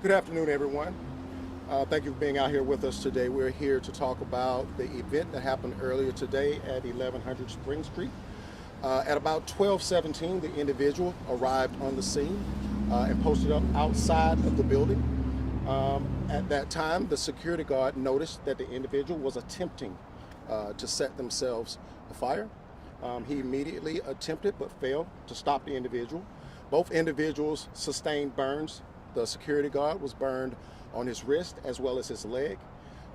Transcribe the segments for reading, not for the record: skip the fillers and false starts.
Good afternoon, everyone. Thank you for being out here with us today. We're here to talk about the event that happened earlier today at 1100 Spring Street. At about 12:17, the individual arrived on the scene and posted up outside of the building. At that time, the security guard noticed that the individual was attempting to set themselves afire. He immediately attempted but failed to stop the individual. Both individuals sustained burns. The security guard was burned on his wrist as well as his leg.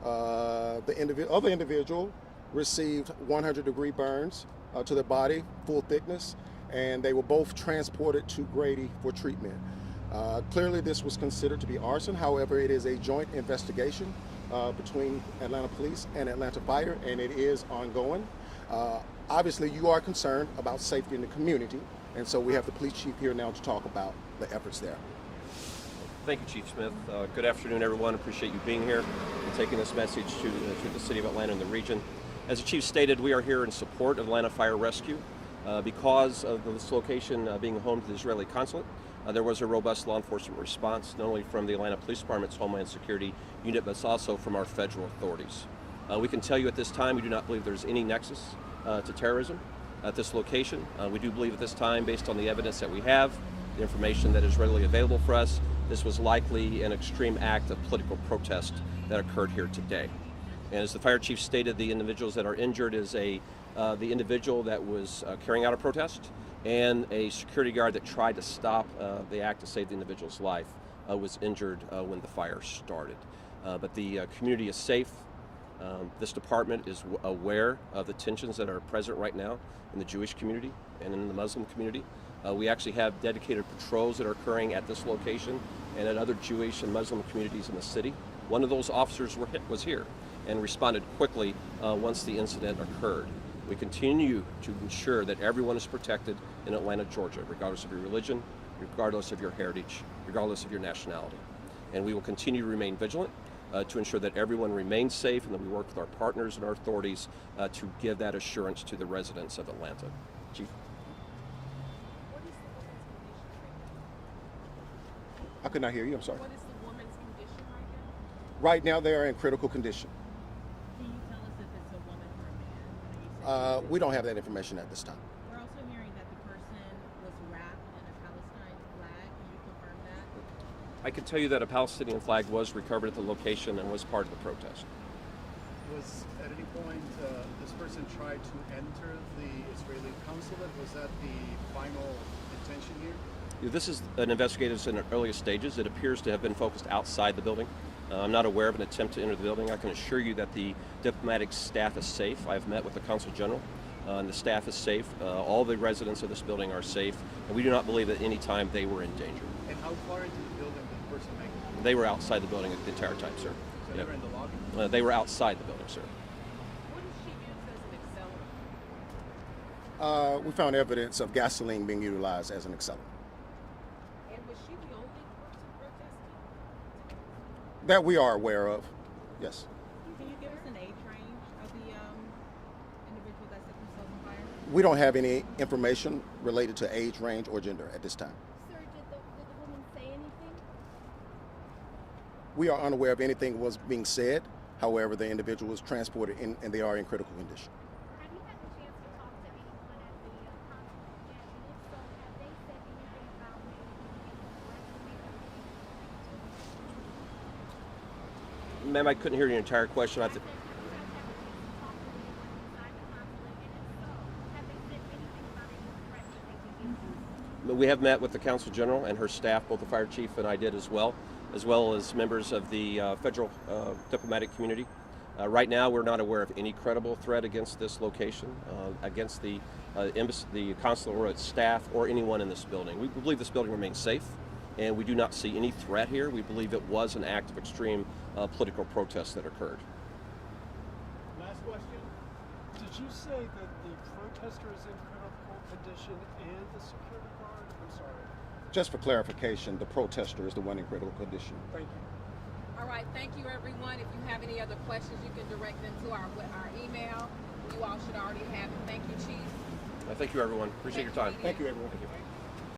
The other individual received 100-degree burns to the body, full thickness, and they were both transported to Grady for treatment. Clearly this was considered to be arson. However, it is a joint investigation between Atlanta Police and Atlanta Fire, and it is ongoing. Obviously, you are concerned about safety in the community, and so we have the police chief here now to talk about the efforts there. Thank you, Chief Smith. Good afternoon, everyone. Appreciate you being here and taking this message to the city of Atlanta and the region. As the chief stated, we are here in support of Atlanta Fire Rescue. Because of this location being home to the Israeli consulate, there was a robust law enforcement response, not only from the Atlanta Police Department's Homeland Security Unit, but also from our federal authorities. We can tell you at this time we do not believe there's any nexus to terrorism at this location. We do believe at this time, based on the evidence that we have, the information that is readily available for us, this was likely an extreme act of political protest that occurred here today. And as the fire chief stated, the individuals that are injured is the individual that was carrying out a protest, and a security guard that tried to stop the act to save the individual's life was injured when the fire started. But the community is safe. This department is aware of the tensions that are present right now in the Jewish community and in the Muslim community. We actually have dedicated patrols that are occurring at this location and at other Jewish and Muslim communities in the city. One of those officers was here and responded quickly once the incident occurred. We continue to ensure that everyone is protected in Atlanta, Georgia, regardless of your religion, regardless of your heritage, regardless of your nationality. And we will continue to remain vigilant to ensure that everyone remains safe, and that we work with our partners and our authorities to give that assurance to the residents of Atlanta. Chief. I could not hear you, I'm sorry. What is the woman's condition right now? Right now, they are in critical condition. Can you tell us if it's a woman or a man? We don't have that information at this time. We're also hearing that the person was wrapped in a Palestine flag. Can you confirm that? I can tell you that a Palestinian flag was recovered at the location and was part of the protest. Was at any point this person tried to enter the Israeli consulate? Was that the final intention here? This is an investigation in the earliest stages. It appears to have been focused outside the building. I'm not aware of an attempt to enter the building. I can assure you that the diplomatic staff is safe. I've met with the Consul General, and the staff is safe. All the residents of this building are safe, and we do not believe at any time they were in danger. And how far into the building did the person make it? They were outside the building the entire time, sir. So they were in the lobby? They were outside the building, sir. What did she use as an accelerant? We found evidence of gasoline being utilized as an accelerant. And was she the only person protesting? That we are aware of, yes. Can you give us an age range of the individual that set themselves on fire? We don't have any information related to age, range, or gender at this time. Sir, did the woman say anything? We are unaware of anything was being said. However, the individual was transported and they are in critical condition. Have you had the chance to talk to anyone at the consulate yet? And if so, have they said anything about maybe Ma'am, I couldn't hear your entire question. I have to, we have met with the Consul General and her staff, both the fire chief and I did as well as members of the federal diplomatic community. Right now, we're not aware of any credible threat against this location, against the embassy, the consulate or its staff, or anyone in this building. We believe this building remains safe, and we do not see any threat here. We believe it was an act of extreme political protest that occurred. Last question. Did you say that the protester is in critical condition and the security guard? I'm sorry. Just for clarification, the protester is the one in critical condition. Thank you. All right, thank you, everyone. If you have any other questions, you can direct them to our email. You all should already have it. Thank you, Chief. Thank you, everyone. Appreciate your time. Thank you, everyone. Thank you.